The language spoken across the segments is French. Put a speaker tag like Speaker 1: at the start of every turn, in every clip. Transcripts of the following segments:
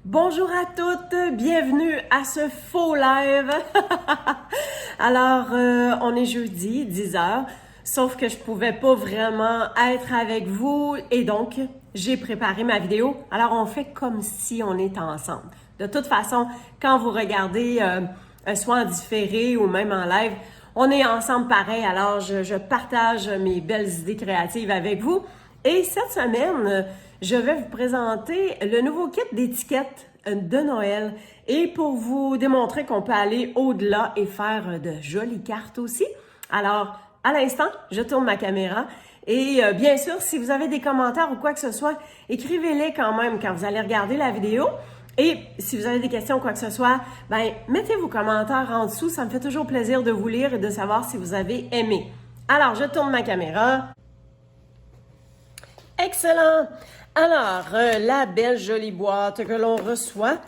Speaker 1: Bonjour à toutes, bienvenue à ce faux live. Alors, on est jeudi, 10h, sauf que je pouvais pas vraiment être avec vous et donc, j'ai préparé ma vidéo. Alors, on fait comme si on était ensemble. De toute façon, quand vous regardez soit en différé ou même en live, on est ensemble pareil. Alors, je partage mes belles idées créatives avec vous. Et cette semaine, je vais vous présenter le nouveau kit d'étiquettes de Noël et pour vous démontrer qu'on peut aller au-delà et faire de jolies cartes aussi. Alors, à l'instant, je tourne ma caméra et bien sûr, si vous avez des commentaires ou quoi que ce soit, écrivez-les quand même quand vous allez regarder la vidéo. Et si vous avez des questions ou quoi que ce soit, ben mettez vos commentaires en dessous. Ça me fait toujours plaisir de vous lire et de savoir si vous avez aimé. Alors, je tourne ma caméra. Excellent! Alors, la belle jolie boîte que l'on reçoit,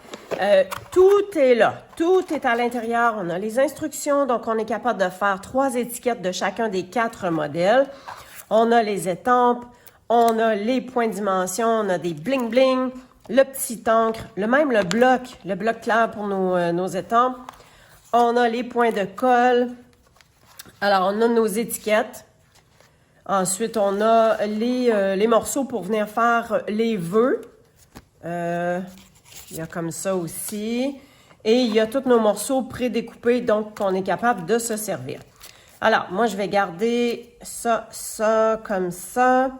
Speaker 1: tout est là. Tout est à l'intérieur. On a les instructions, donc on est capable de faire 3 étiquettes de chacun des 4 modèles. On a les étampes, on a les points de dimension, on a des bling-bling, le petit encre, le bloc clair pour nos étampes. On a les points de colle. Alors, on a nos étiquettes. Ensuite, on a les morceaux pour venir faire les vœux. Il y a comme ça aussi. Et il y a tous nos morceaux prédécoupés, donc qu'on est capable de se servir. Alors, moi, je vais garder ça, comme ça.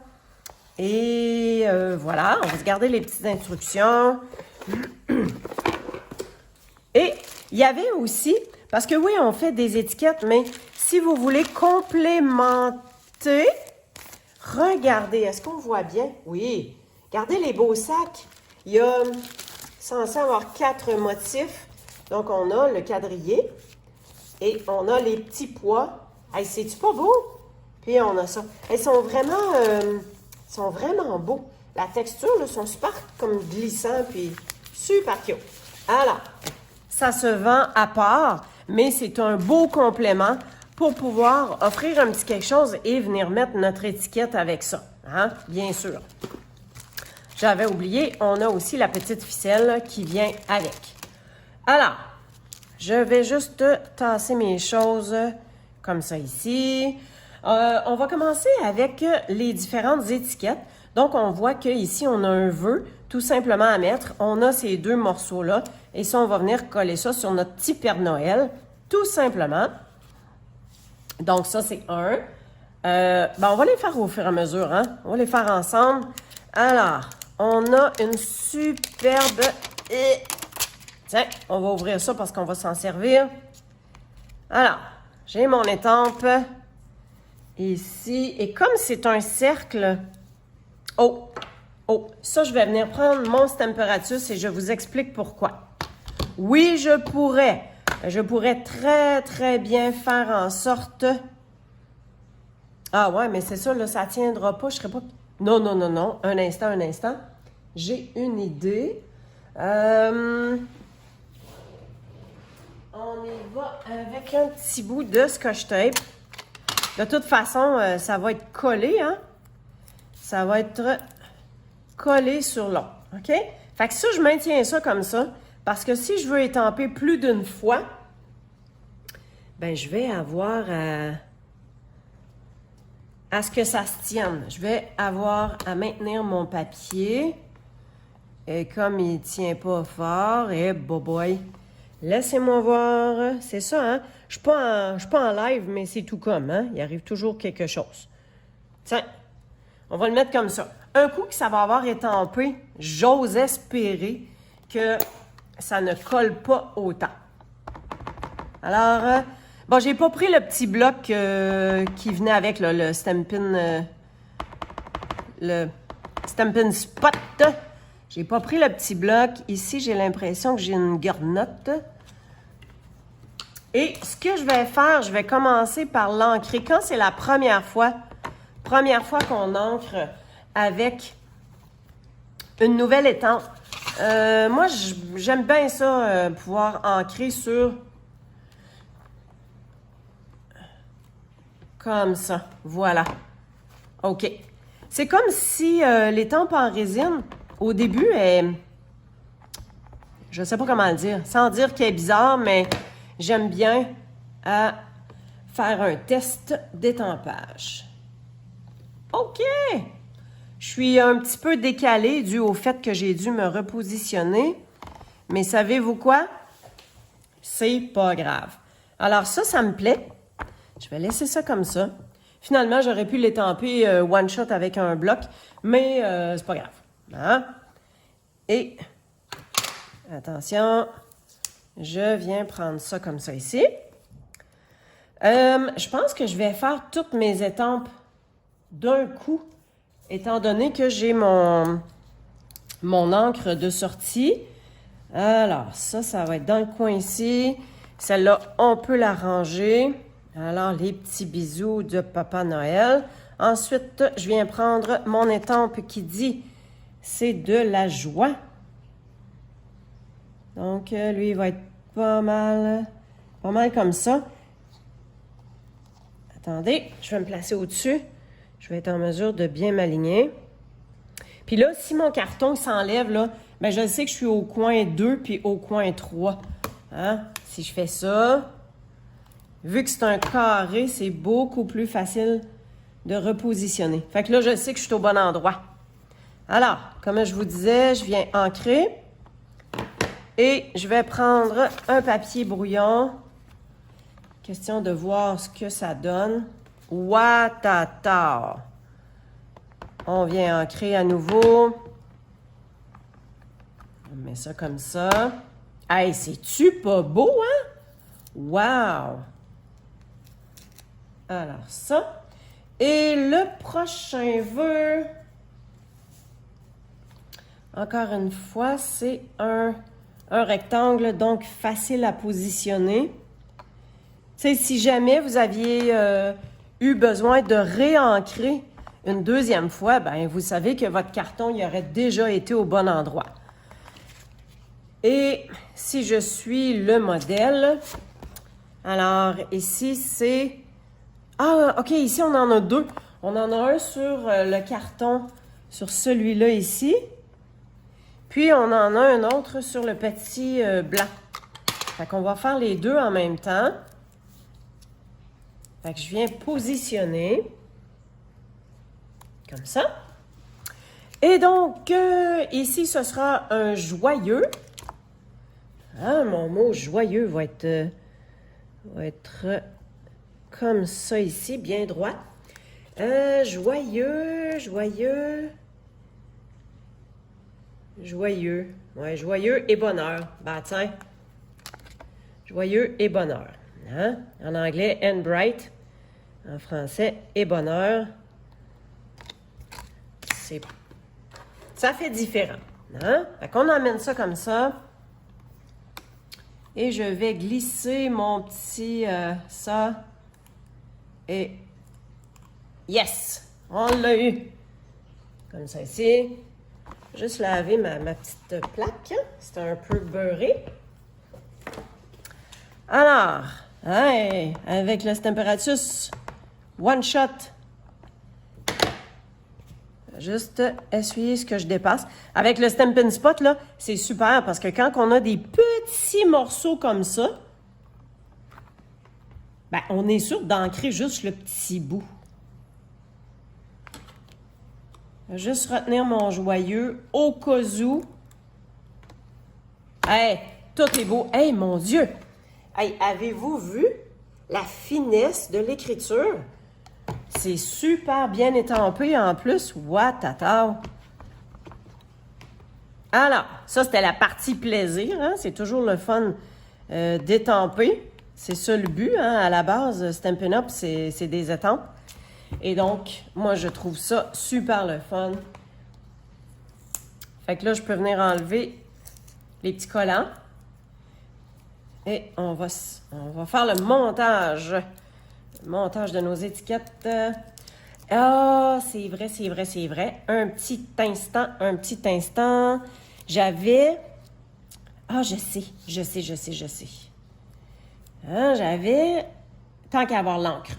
Speaker 1: Et voilà, on va se garder les petites instructions. Et il y avait aussi, parce que oui, on fait des étiquettes, mais si vous voulez complémenter, regardez, est-ce qu'on voit bien? Oui. Regardez les beaux sacs. Il y a censé avoir 4 motifs. Donc, on a le quadrillé et on a les petits pois. Hey, c'est-tu pas beau? Puis, on a ça. Ils sont vraiment beaux. La texture, là, sont super comme glissants, puis super cute. Alors, ça se vend à part, mais c'est un beau complément pour pouvoir offrir un petit quelque chose et venir mettre notre étiquette avec ça, hein? Bien sûr. J'avais oublié, on a aussi la petite ficelle qui vient avec. Alors, je vais juste tasser mes choses comme ça ici. On va commencer avec les différentes étiquettes. Donc, on voit qu'ici, on a un vœu tout simplement à mettre. On a ces 2 morceaux-là. Et ça, on va venir coller ça sur notre petit Père Noël, tout simplement. Donc, ça, c'est un. On va les faire au fur et à mesure, hein? On va les faire ensemble. Alors, on a une superbe... Tiens, on va ouvrir ça parce qu'on va s'en servir. Alors, j'ai mon étampe ici. Et comme c'est un cercle... Oh, ça, je vais venir prendre mon Stamparatus et je vous explique pourquoi. Oui, je pourrais très, très bien faire en sorte... Ah ouais, mais c'est ça, là, ça ne tiendra pas, je serais pas... Non. Un instant. J'ai une idée. On y va avec un petit bout de Scotch tape. De toute façon, ça va être collé, hein? Ça va être collé sur l'eau, OK? Fait que ça, je maintiens ça comme ça. Parce que si je veux étamper plus d'une fois, ben je vais avoir à ce que ça se tienne. Je vais avoir à maintenir mon papier. Et comme il ne tient pas fort, et boy, laissez-moi voir. C'est ça, hein? Je ne suis pas en live, mais c'est tout comme, hein? Il arrive toujours quelque chose. Tiens, on va le mettre comme ça. Un coup que ça va avoir étampé, j'ose espérer que ça ne colle pas autant. Alors, bon, j'ai pas pris le petit bloc qui venait avec là, le Stampin' Spot. J'ai pas pris le petit bloc. Ici, j'ai l'impression que j'ai une garnotte. Et ce que je vais faire, je vais commencer par l'ancrer. Quand c'est la première fois qu'on ancre avec une nouvelle étampe, moi, j'aime bien ça, pouvoir ancrer sur... Comme ça. Voilà. OK. C'est comme si l'étampe en résine, au début, Je sais pas comment le dire. Sans dire qu'elle est bizarre, mais j'aime bien faire un test d'étampage. OK! Je suis un petit peu décalée dû au fait que j'ai dû me repositionner. Mais savez-vous quoi? C'est pas grave. Alors ça me plaît. Je vais laisser ça comme ça. Finalement, j'aurais pu l'étamper one shot avec un bloc, mais c'est pas grave. Hein? Et, attention, je viens prendre ça comme ça ici. Je pense que je vais faire toutes mes étampes d'un coup, étant donné que j'ai mon encre de sortie. Alors, ça va être dans le coin ici. Celle-là, on peut la ranger. Alors, les petits bisous de Papa Noël. Ensuite, je viens prendre mon étampe qui dit c'est de la joie. Donc, lui, il va être pas mal comme ça. Attendez, je vais me placer au-dessus. Je vais être en mesure de bien m'aligner. Puis là, si mon carton s'enlève, là, ben je sais que je suis au coin 2 puis au coin 3. Hein? Si je fais ça, vu que c'est un carré, c'est beaucoup plus facile de repositionner. Fait que là, je sais que je suis au bon endroit. Alors, comme je vous disais, je viens ancrer et je vais prendre un papier brouillon. Question de voir ce que ça donne. Ouatata! On vient ancrer à nouveau. On met ça comme ça. Hey, c'est-tu pas beau, hein? Wow! Alors, ça. Et le prochain vœu, encore une fois, c'est un rectangle, donc facile à positionner. Tu sais, si jamais vous aviez eu besoin de réancrer une deuxième fois, ben vous savez que votre carton il aurait déjà été au bon endroit. Et si je suis le modèle, alors ici c'est... Ah, OK, ici on en a deux. On en a un sur le carton, sur celui-là ici. Puis on en a un autre sur le petit blanc. Fait qu'on va faire les deux en même temps. Fait que je viens positionner. Comme ça. Et donc, ici, ce sera un joyeux. Ah, mon mot joyeux va être comme ça ici, bien droit. Joyeux. Ouais, joyeux et bonheur. Ben, tiens. Joyeux et bonheur. Hein? En anglais, and bright. En français, et bonheur. Ça fait différent. Hein? Fait qu'on emmène ça comme ça. Et je vais glisser mon petit ça. Et yes! On l'a eu. Comme ça ici. Juste laver ma petite plaque. C'est un peu beurré. Alors, hey, avec le Stamparatus One Shot. Juste essuyer ce que je dépasse. Avec le Stampin' Spot, là, c'est super parce que quand on a des petits morceaux comme ça, ben, on est sûr d'ancrer juste le petit bout. Juste retenir mon joyeux au cas où. Hey, tout est beau. Hey, mon Dieu! Hey, avez-vous vu la finesse de l'écriture? C'est super bien étampé en plus. Ouatata! Alors, ça, c'était la partie plaisir. Hein? C'est toujours le fun d'étamper. C'est ça le but. Hein? À la base, Stampin' Up, c'est des étampes. Et donc, moi, je trouve ça super le fun. Fait que là, je peux venir enlever les petits collants. Et on va faire le montage. Le montage de nos étiquettes. Ah, c'est vrai. Un petit instant. J'avais... Ah, je sais. Hein, j'avais... Tant qu'à avoir l'encre.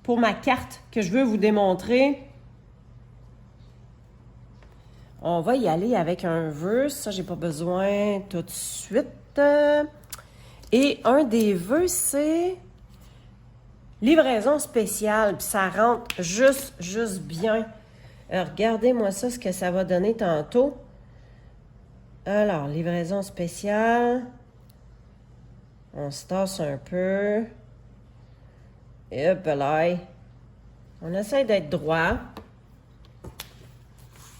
Speaker 1: Pour ma carte que je veux vous démontrer, On va y aller avec un vœu. Ça, j'ai pas besoin tout de suite. Et un des vœux, c'est livraison spéciale. Puis ça rentre juste bien. Regardez-moi ça, ce que ça va donner tantôt. Alors, livraison spéciale. On se tasse un peu. Et hop là. On essaie d'être droit.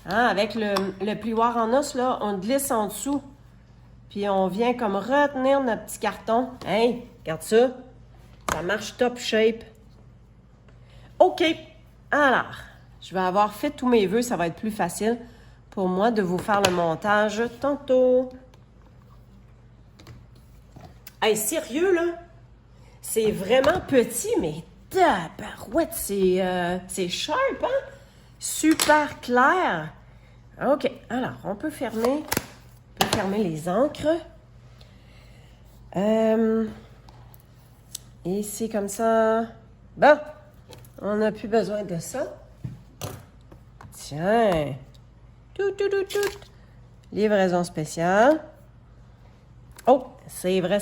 Speaker 1: Hein, avec le plioir en os, là, on glisse en dessous. Puis on vient comme retenir notre petit carton. Hey, regarde ça. Ça marche top shape. OK. Alors, je vais avoir fait tous mes vœux. Ça va être plus facile pour moi de vous faire le montage tantôt. Hey, sérieux, là? C'est vraiment petit, mais tabarouette, c'est sharp, hein? Super clair. OK. Alors, on peut fermer les encres. Et c'est comme ça. Bon, on n'a plus besoin de ça. Tiens. Tout. Livraison spéciale. Oh, c'est vrai.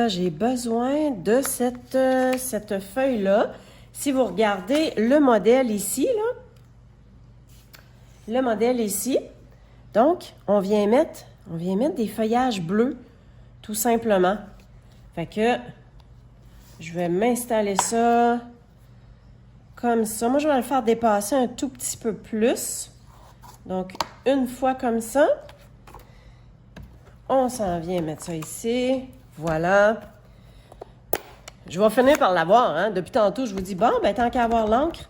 Speaker 1: J'ai besoin de cette feuille-là. Si vous regardez le modèle ici, donc, on vient mettre des feuillages bleus, tout simplement. Fait que, je vais m'installer ça comme ça. Moi, je vais le faire dépasser un tout petit peu plus. Donc, une fois comme ça. On s'en vient mettre ça ici. Voilà. Je vais finir par l'avoir, hein. Depuis tantôt, je vous dis, bon, ben tant qu'à avoir l'encre.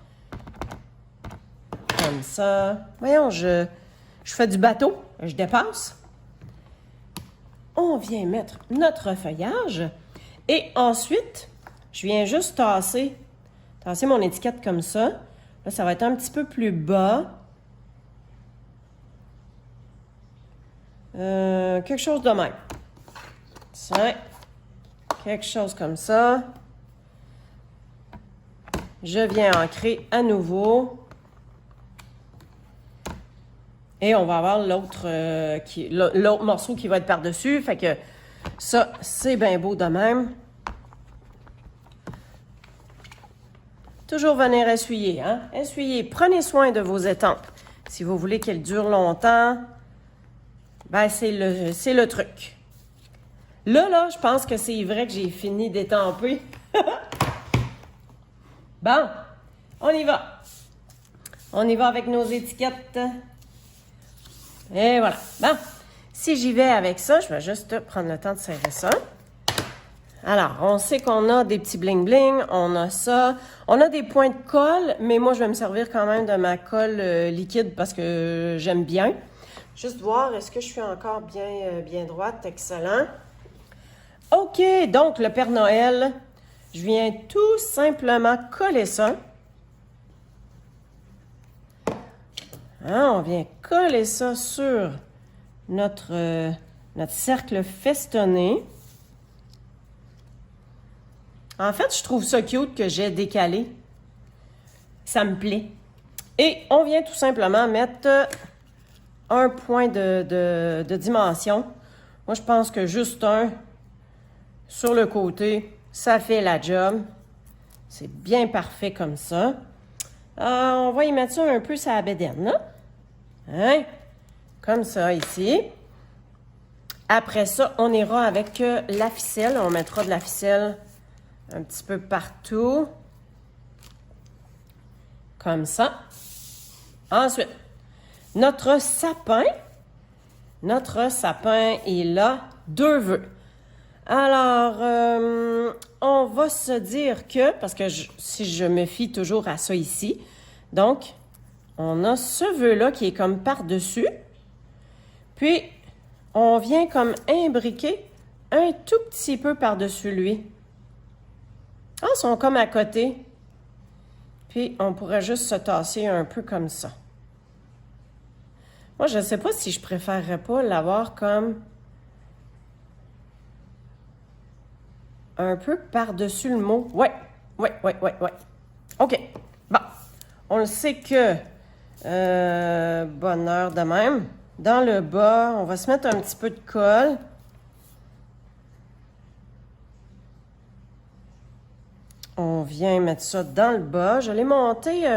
Speaker 1: Comme ça. Voyons, je fais du bateau. Je dépasse. On vient mettre notre feuillage. Et ensuite, je viens juste tasser mon étiquette comme ça. Là, ça va être un petit peu plus bas. Quelque chose de même. Tiens. Quelque chose comme ça. Je viens ancrer à nouveau. Et on va avoir l'autre morceau qui va être par-dessus. Fait que ça, c'est bien beau de même. Toujours venir essuyer, hein? Essuyez. Prenez soin de vos étampes. Si vous voulez qu'elles durent longtemps, ben c'est le truc. Là, je pense que c'est vrai que j'ai fini d'étamper. Bon, on y va. On y va avec nos étiquettes. Et voilà. Bon, si j'y vais avec ça, je vais juste prendre le temps de serrer ça. Alors, on sait qu'on a des petits bling-bling, on a ça. On a des points de colle, mais moi, je vais me servir quand même de ma colle liquide parce que j'aime bien. Juste voir, est-ce que je suis encore bien droite? Excellent. OK, donc le Père Noël, je viens tout simplement coller ça. Hein, on vient coller ça sur notre cercle festonné. En fait, je trouve ça cute que j'ai décalé. Ça me plaît. Et on vient tout simplement mettre un point de dimension. Moi, je pense que juste un sur le côté, ça fait la job. C'est bien parfait comme ça. On va y mettre ça un peu sur la bédaine, là. Hein? Comme ça, ici. Après ça, on ira avec la ficelle. On mettra de la ficelle un petit peu partout. Comme ça. Ensuite, notre sapin est là, 2 vœux. Alors, on va se dire que, parce que si je me fie toujours à ça ici, donc, on a ce vœu-là qui est comme par-dessus. Puis, on vient comme imbriquer un tout petit peu par-dessus lui. Ah, ils sont comme à côté. Puis, on pourrait juste se tasser un peu comme ça. Moi, je ne sais pas si je préférerais pas l'avoir comme un peu par-dessus le mot. Ouais. OK. Bon, on le sait que Bonne heure de même. Dans le bas, on va se mettre un petit peu de colle. On vient mettre ça dans le bas. Je l'ai monté,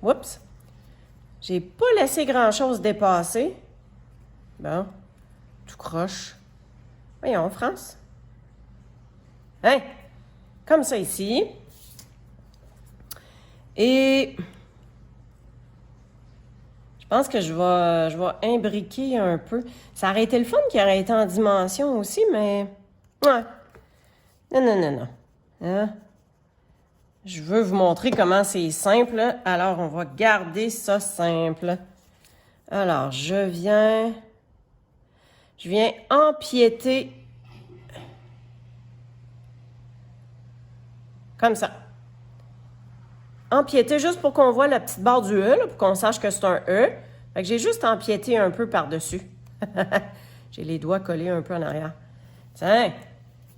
Speaker 1: Oups! J'ai pas laissé grand-chose dépasser. Bon, tout croche. Voyons, France. Hein? Comme ça ici. Et je pense que je vais imbriquer un peu. Ça aurait été le fun qui aurait été en dimension aussi, mais... Ouais. Non. Hein? Je veux vous montrer comment c'est simple. Alors, on va garder ça simple. Alors, je viens empiéter comme ça. Empiéter juste pour qu'on voit la petite barre du E, là, pour qu'on sache que c'est un E. Fait que j'ai juste empiété un peu par-dessus. J'ai les doigts collés un peu en arrière. Tiens,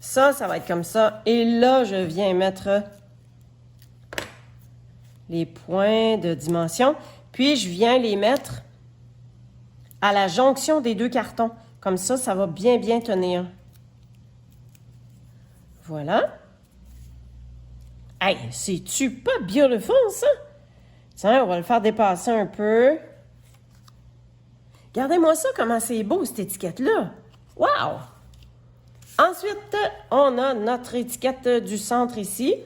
Speaker 1: ça va être comme ça. Et là, je viens mettre les points de dimension. Puis, je viens les mettre à la jonction des deux cartons. Comme ça va bien tenir. Voilà. Hey, c'est-tu pas beautiful, ça? Tiens, on va le faire dépasser un peu. Regardez-moi ça, comment c'est beau, cette étiquette-là. Wow! Ensuite, on a notre étiquette du centre ici.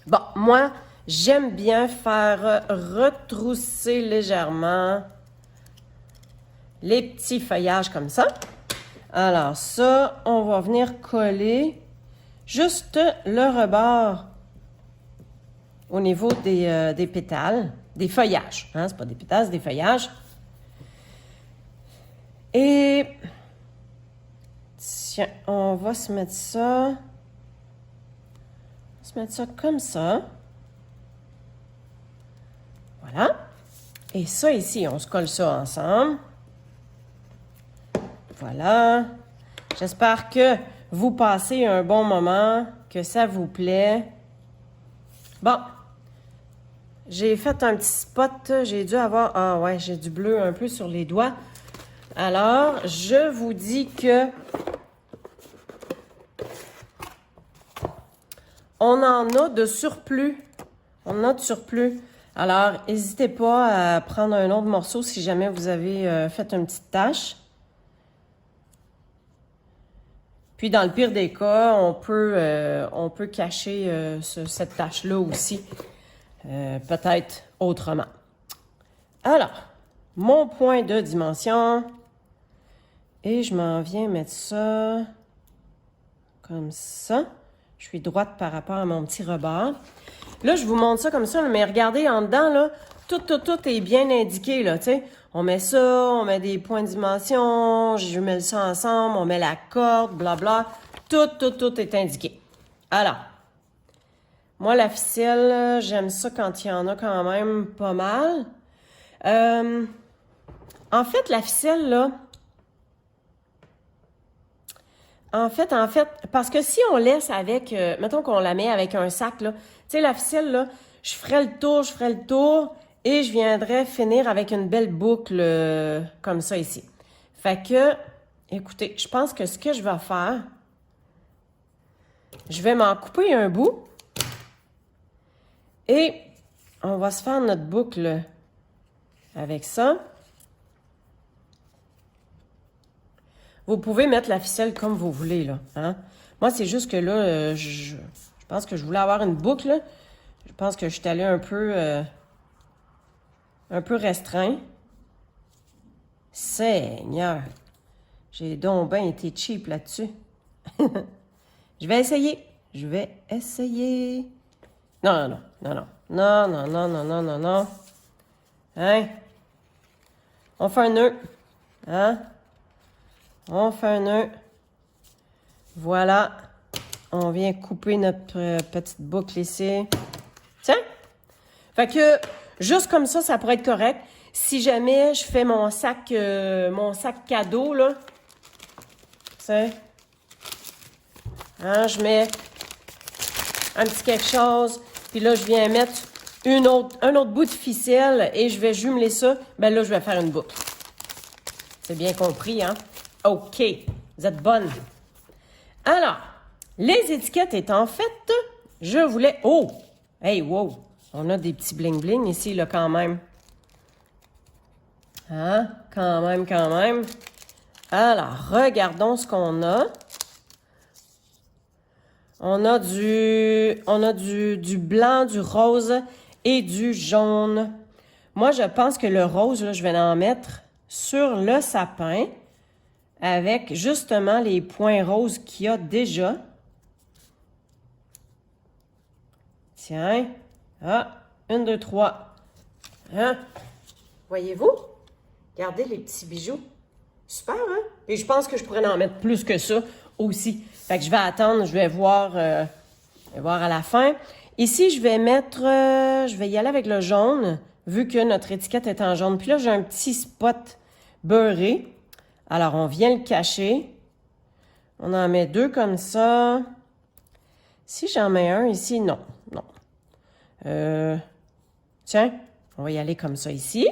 Speaker 1: Bon, moi, j'aime bien faire retrousser légèrement les petits feuillages comme ça. Alors ça, on va venir coller juste le rebord au niveau des pétales, des feuillages. Hein? C'est pas des pétales, c'est des feuillages. Et tiens, on va se mettre ça. On va se mettre ça comme ça. Voilà. Et ça ici, on se colle ça ensemble. Voilà. J'espère que vous passez un bon moment, que ça vous plaît. Bon. J'ai fait un petit spot. J'ai dû avoir... Ah ouais, j'ai du bleu un peu sur les doigts. Alors, je vous dis que... on en a de surplus. On a de surplus. Alors, n'hésitez pas à prendre un autre morceau si jamais vous avez fait une petite tache. Puis, dans le pire des cas, on peut cacher cette tache-là aussi, peut-être autrement. Alors, mon point de dimension, et je m'en viens mettre ça comme ça. Je suis droite par rapport à mon petit rebord. Là, je vous montre ça comme ça, mais regardez, en dedans, là, tout est bien indiqué, là, tu sais. On met ça, on met des points de dimension, je mets ça ensemble, on met la corde, blabla. Tout est indiqué. Alors, moi, la ficelle, j'aime ça quand il y en a quand même pas mal. En fait, la ficelle, là... En fait, parce que si on laisse avec... mettons qu'on la met avec un sac, là. Tu sais, la ficelle, là, je ferais le tour, et je viendrais finir avec une belle boucle comme ça ici. Fait que, écoutez, je pense que ce que je vais faire, je vais m'en couper un bout. Et on va se faire notre boucle avec ça. Vous pouvez mettre la ficelle comme vous voulez, là. Hein? Moi, c'est juste que là, je pense que je voulais avoir une boucle. Là. Je pense que je suis allée un peu restreint. Seigneur! J'ai donc bien été cheap là-dessus. Je vais essayer. Non. Hein? On fait un nœud. Hein? On fait un nœud. Voilà. On vient couper notre petite boucle ici. Tiens! Fait que, juste comme ça pourrait être correct. Si jamais je fais mon sac cadeau, là, tu sais, hein, je mets un petit quelque chose, puis là, je viens mettre un autre bout de ficelle et je vais jumeler ça. Ben là, je vais faire une boucle. C'est bien compris, hein? OK. Vous êtes bonne. Alors, les étiquettes étant faites, je voulais... Oh! Hey, wow! On a des petits bling-bling ici, là, quand même. Hein? Quand même, quand même. Alors, regardons ce qu'on a. On a du blanc, du rose et du jaune. Moi, je pense que le rose, là, je vais en mettre sur le sapin avec justement les points roses qu'il y a déjà. Tiens. Ah, 1, 2, 3. Hein? Voyez-vous? Regardez les petits bijoux. Super, hein? Et je pense que je pourrais en mettre plus que ça aussi. Fait que je vais attendre, je vais voir à la fin. Ici, je vais y aller avec le jaune, vu que notre étiquette est en jaune. Puis là, j'ai un petit spot beurré. Alors, on vient le cacher. On en met 2 comme ça. Si j'en mets un ici, non. Tiens, on va y aller comme ça ici.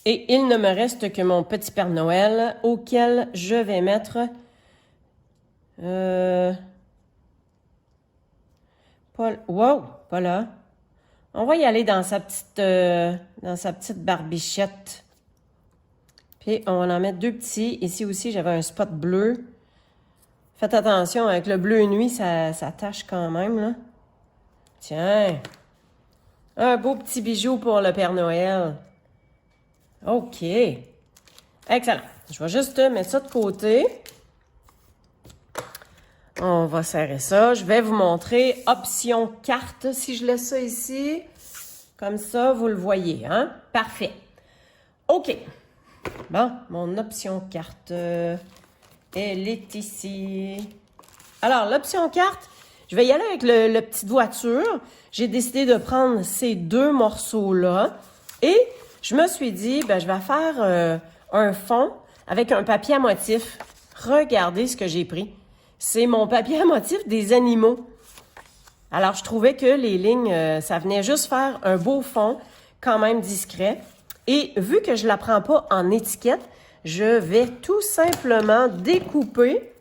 Speaker 1: Et il ne me reste que mon petit Père Noël auquel je vais mettre wow, pas là. On va y aller dans sa petite barbichette. Puis on va en mettre 2 petits. Ici aussi, j'avais un spot bleu. Faites attention, avec le bleu nuit, ça tache quand même, là. Tiens. Un beau petit bijou pour le Père Noël. OK. Excellent. Je vais juste mettre ça de côté. On va serrer ça. Je vais vous montrer option carte. Si je laisse ça ici, comme ça, vous le voyez, hein? Parfait. OK. Bon, mon option carte, elle est ici. Alors, l'option carte, je vais y aller avec le petite voiture. J'ai décidé de prendre ces 2 morceaux-là et je me suis dit, ben, je vais faire un fond avec un papier à motif. Regardez ce que j'ai pris. C'est mon papier à motif des animaux. Alors, je trouvais que les lignes, ça venait juste faire un beau fond, quand même discret. Et vu que je ne la prends pas en étiquette, je vais tout simplement découper.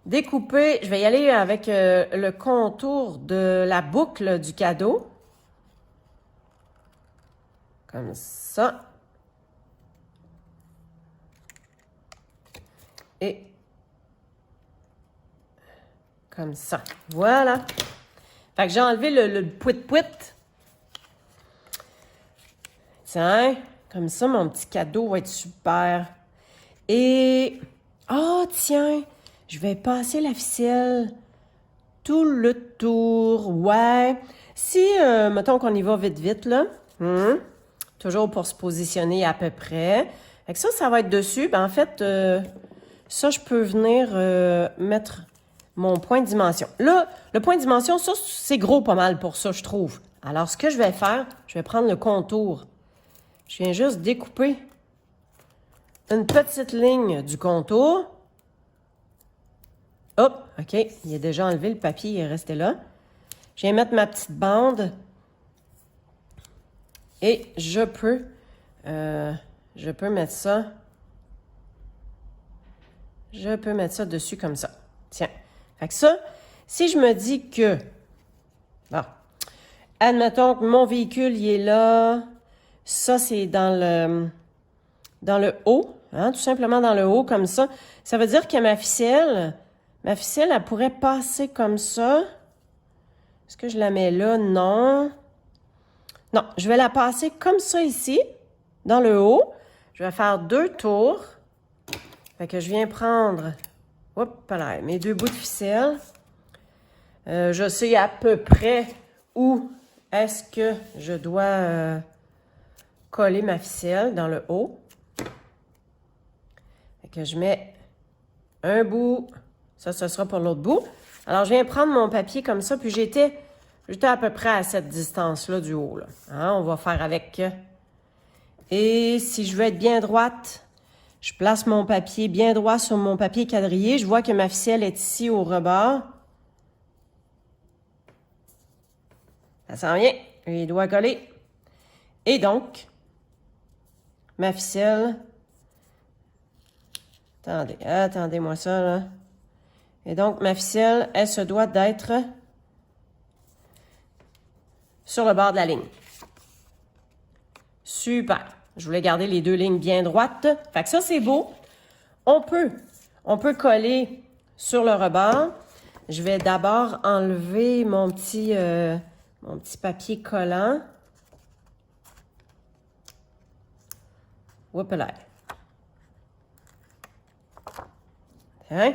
Speaker 1: Je vais y aller avec le contour de la boucle du cadeau. Comme ça. Et comme ça. Voilà. Fait que j'ai enlevé le pouit-pouit. Tiens, comme ça, mon petit cadeau va être super. Et, oh, tiens, je vais passer la ficelle tout le tour. Ouais. Si, mettons qu'on y va vite, là. Toujours pour se positionner à peu près. Fait que ça va être dessus. Ben, en fait, ça, je peux venir mettre mon point de dimension. Là, le point de dimension, ça, c'est gros pas mal pour ça, je trouve. Alors, ce que je vais faire, je vais prendre le contour. Je viens juste découper une petite ligne du contour. Hop, OK, il est déjà enlevé, le papier il est resté là. Je viens mettre ma petite bande. Et je peux mettre ça. Je peux mettre ça dessus comme ça. Tiens. Fait que ça, si je me dis que, bon, admettons que mon véhicule, il est là. Ça, c'est dans le haut, hein, tout simplement dans le haut, comme ça. Ça veut dire que ma ficelle, elle pourrait passer comme ça. Est-ce que je la mets là? Non. Non, je vais la passer comme ça ici, dans le haut. Je vais faire 2 tours. Fait que je viens prendre, hop là, mes 2 bouts de ficelle. Je sais à peu près où est-ce que je dois coller ma ficelle dans le haut. Fait que je mets un bout. Ça, ce sera pour l'autre bout. Alors, je viens prendre mon papier comme ça, puis j'étais à peu près à cette distance-là du haut. Là. Hein, on va faire avec. Et si je veux être bien droite, je place mon papier bien droit sur mon papier quadrillé. Je vois que ma ficelle est ici au rebord. Ça s'en vient. Les doigts collés. Et donc, ma ficelle... Attendez-moi ça, là. Et donc, ma ficelle, elle se doit d'être sur le bord de la ligne. Super. Je voulais garder les deux lignes bien droites. Fait que ça, c'est beau. On peut coller sur le rebord. Je vais d'abord enlever mon petit papier collant. Oups là. Hein?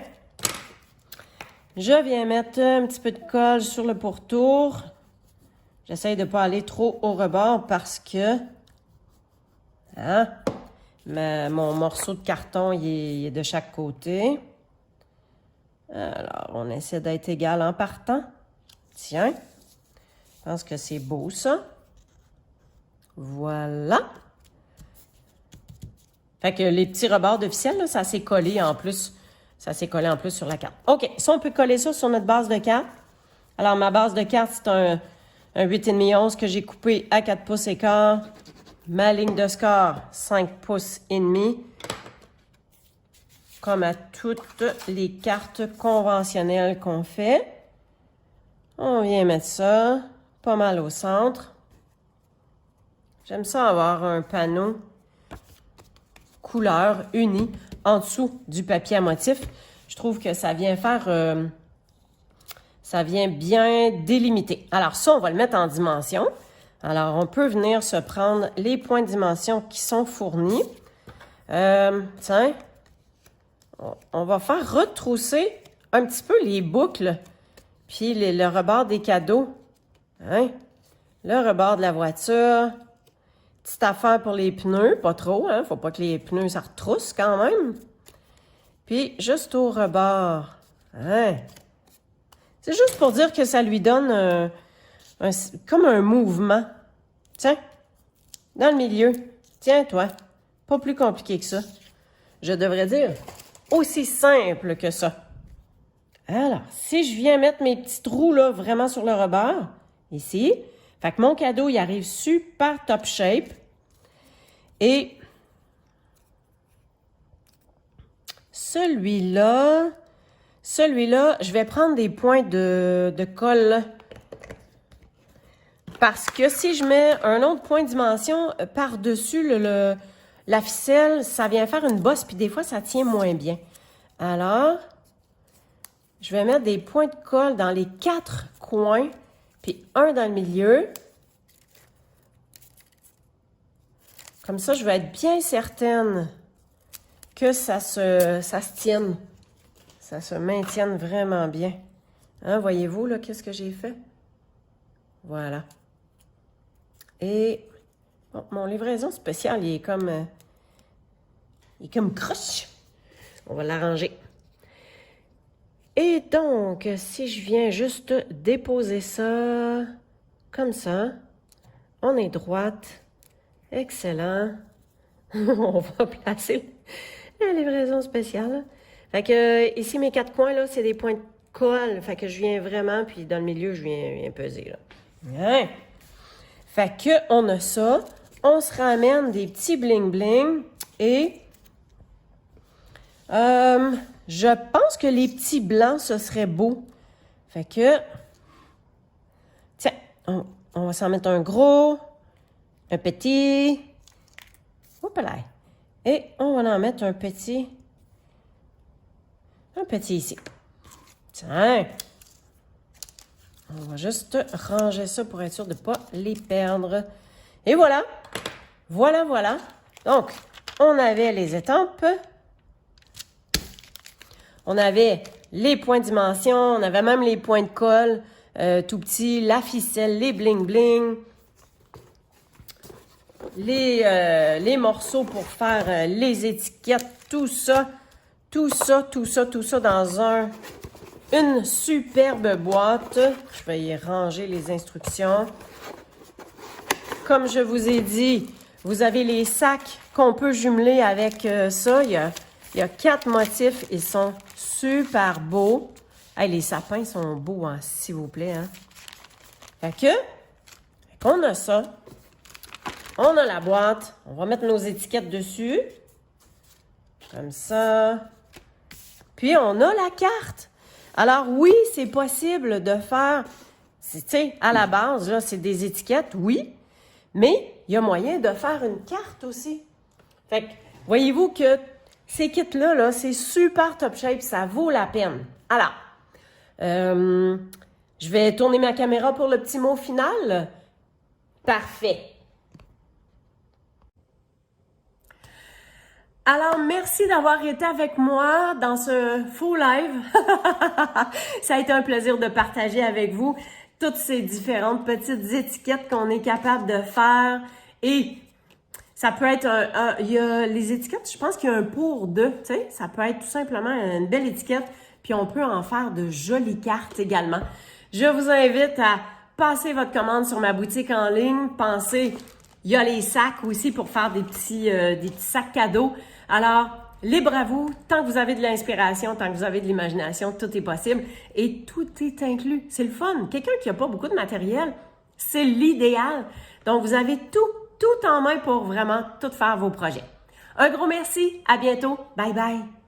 Speaker 1: Je viens mettre un petit peu de colle sur le pourtour. J'essaie de ne pas aller trop au rebord parce que hein, mon morceau de carton il est de chaque côté. Alors, on essaie d'être égal en partant. Tiens, je pense que c'est beau ça. Voilà. Fait que les petits rebords de ficelle, là, ça s'est collé en plus. Ça s'est collé en plus sur la carte. OK, ça, on peut coller ça sur notre base de carte. Alors, ma base de carte, c'est un 8,5 11 que j'ai coupé à 4 pouces et quart. Ma ligne de score, 5 pouces et demi. Comme à toutes les cartes conventionnelles qu'on fait. On vient mettre ça pas mal au centre. J'aime ça avoir un panneau couleur uni en dessous du papier à motif. Je trouve que ça vient faire... ça vient bien délimiter. Alors ça, on va le mettre en dimension. Alors, on peut venir se prendre les points de dimension qui sont fournis. Tiens, on va faire retrousser un petit peu les boucles, puis le rebord des cadeaux. Hein? Le rebord de la voiture. Petite affaire pour les pneus, pas trop, hein? Faut pas que les pneus, ça retrousse quand même. Puis, juste au rebord. Hein? C'est juste pour dire que ça lui donne comme un mouvement. Tiens, dans le milieu. Tiens, toi. Pas plus compliqué que ça. Je devrais dire aussi simple que ça. Alors, si je viens mettre mes petits trous là vraiment sur le rebord, ici, fait que mon cadeau, il arrive super top shape. Et celui-là, je vais prendre des points de colle. Parce que si je mets un autre point de dimension par-dessus la ficelle, ça vient faire une bosse, puis des fois, ça tient moins bien. Alors, je vais mettre des points de colle dans les 4 coins, puis un dans le milieu. Comme ça, je vais être bien certaine que ça se tienne. Ça se maintienne vraiment bien. Hein, voyez-vous, là, qu'est-ce que j'ai fait? Voilà. Et bon, mon livraison spéciale, il est comme croche. On va l'arranger. Et donc, si je viens juste déposer ça comme ça, on est droite. Excellent. On va placer la livraison spéciale. Fait que ici, mes 4 coins, là, c'est des points de colle. Fait que je viens vraiment, puis dans le milieu, je viens peser, là. Hein? Fait que on a ça. On se ramène des petits bling-bling et je pense que les petits blancs, ce serait beau. Fait que, tiens, on va s'en mettre un gros, un petit, hop là, et on va en mettre un petit ici. Tiens, on va juste ranger ça pour être sûr de ne pas les perdre. Et voilà, voilà. Donc, on avait les étampes. On avait les points de dimension, on avait même les points de colle, tout petits, la ficelle, les bling-bling, les morceaux pour faire les étiquettes, tout ça dans une superbe boîte. Je vais y ranger les instructions. Comme je vous ai dit, vous avez les sacs qu'on peut jumeler avec ça. Il y a 4 motifs, ils sont super beaux. Hey, les sapins sont beaux, hein, s'il vous plaît. Hein? Fait que, qu'on a ça. On a la boîte. On va mettre nos étiquettes dessus. Comme ça. Puis, on a la carte. Alors, oui, c'est possible de faire, tu sais, à la base, là, c'est des étiquettes, oui, mais il y a moyen de faire une carte aussi. Fait que, voyez-vous que ces kits-là, là, c'est super top shape, ça vaut la peine. Alors, je vais tourner ma caméra pour le petit mot final. Parfait. Alors, merci d'avoir été avec moi dans ce faux live. Ça a été un plaisir de partager avec vous toutes ces différentes petites étiquettes qu'on est capable de faire. Et ça peut être il y a les étiquettes, je pense qu'il y a un pour deux, tu sais. Ça peut être tout simplement une belle étiquette, puis on peut en faire de jolies cartes également. Je vous invite à passer votre commande sur ma boutique en ligne. Pensez, il y a les sacs aussi pour faire des petits sacs cadeaux. Alors, libre à vous, tant que vous avez de l'inspiration, tant que vous avez de l'imagination, tout est possible et tout est inclus. C'est le fun. Quelqu'un qui n'a pas beaucoup de matériel, c'est l'idéal. Donc, vous avez tout en main pour vraiment tout faire vos projets. Un gros merci, à bientôt, bye bye!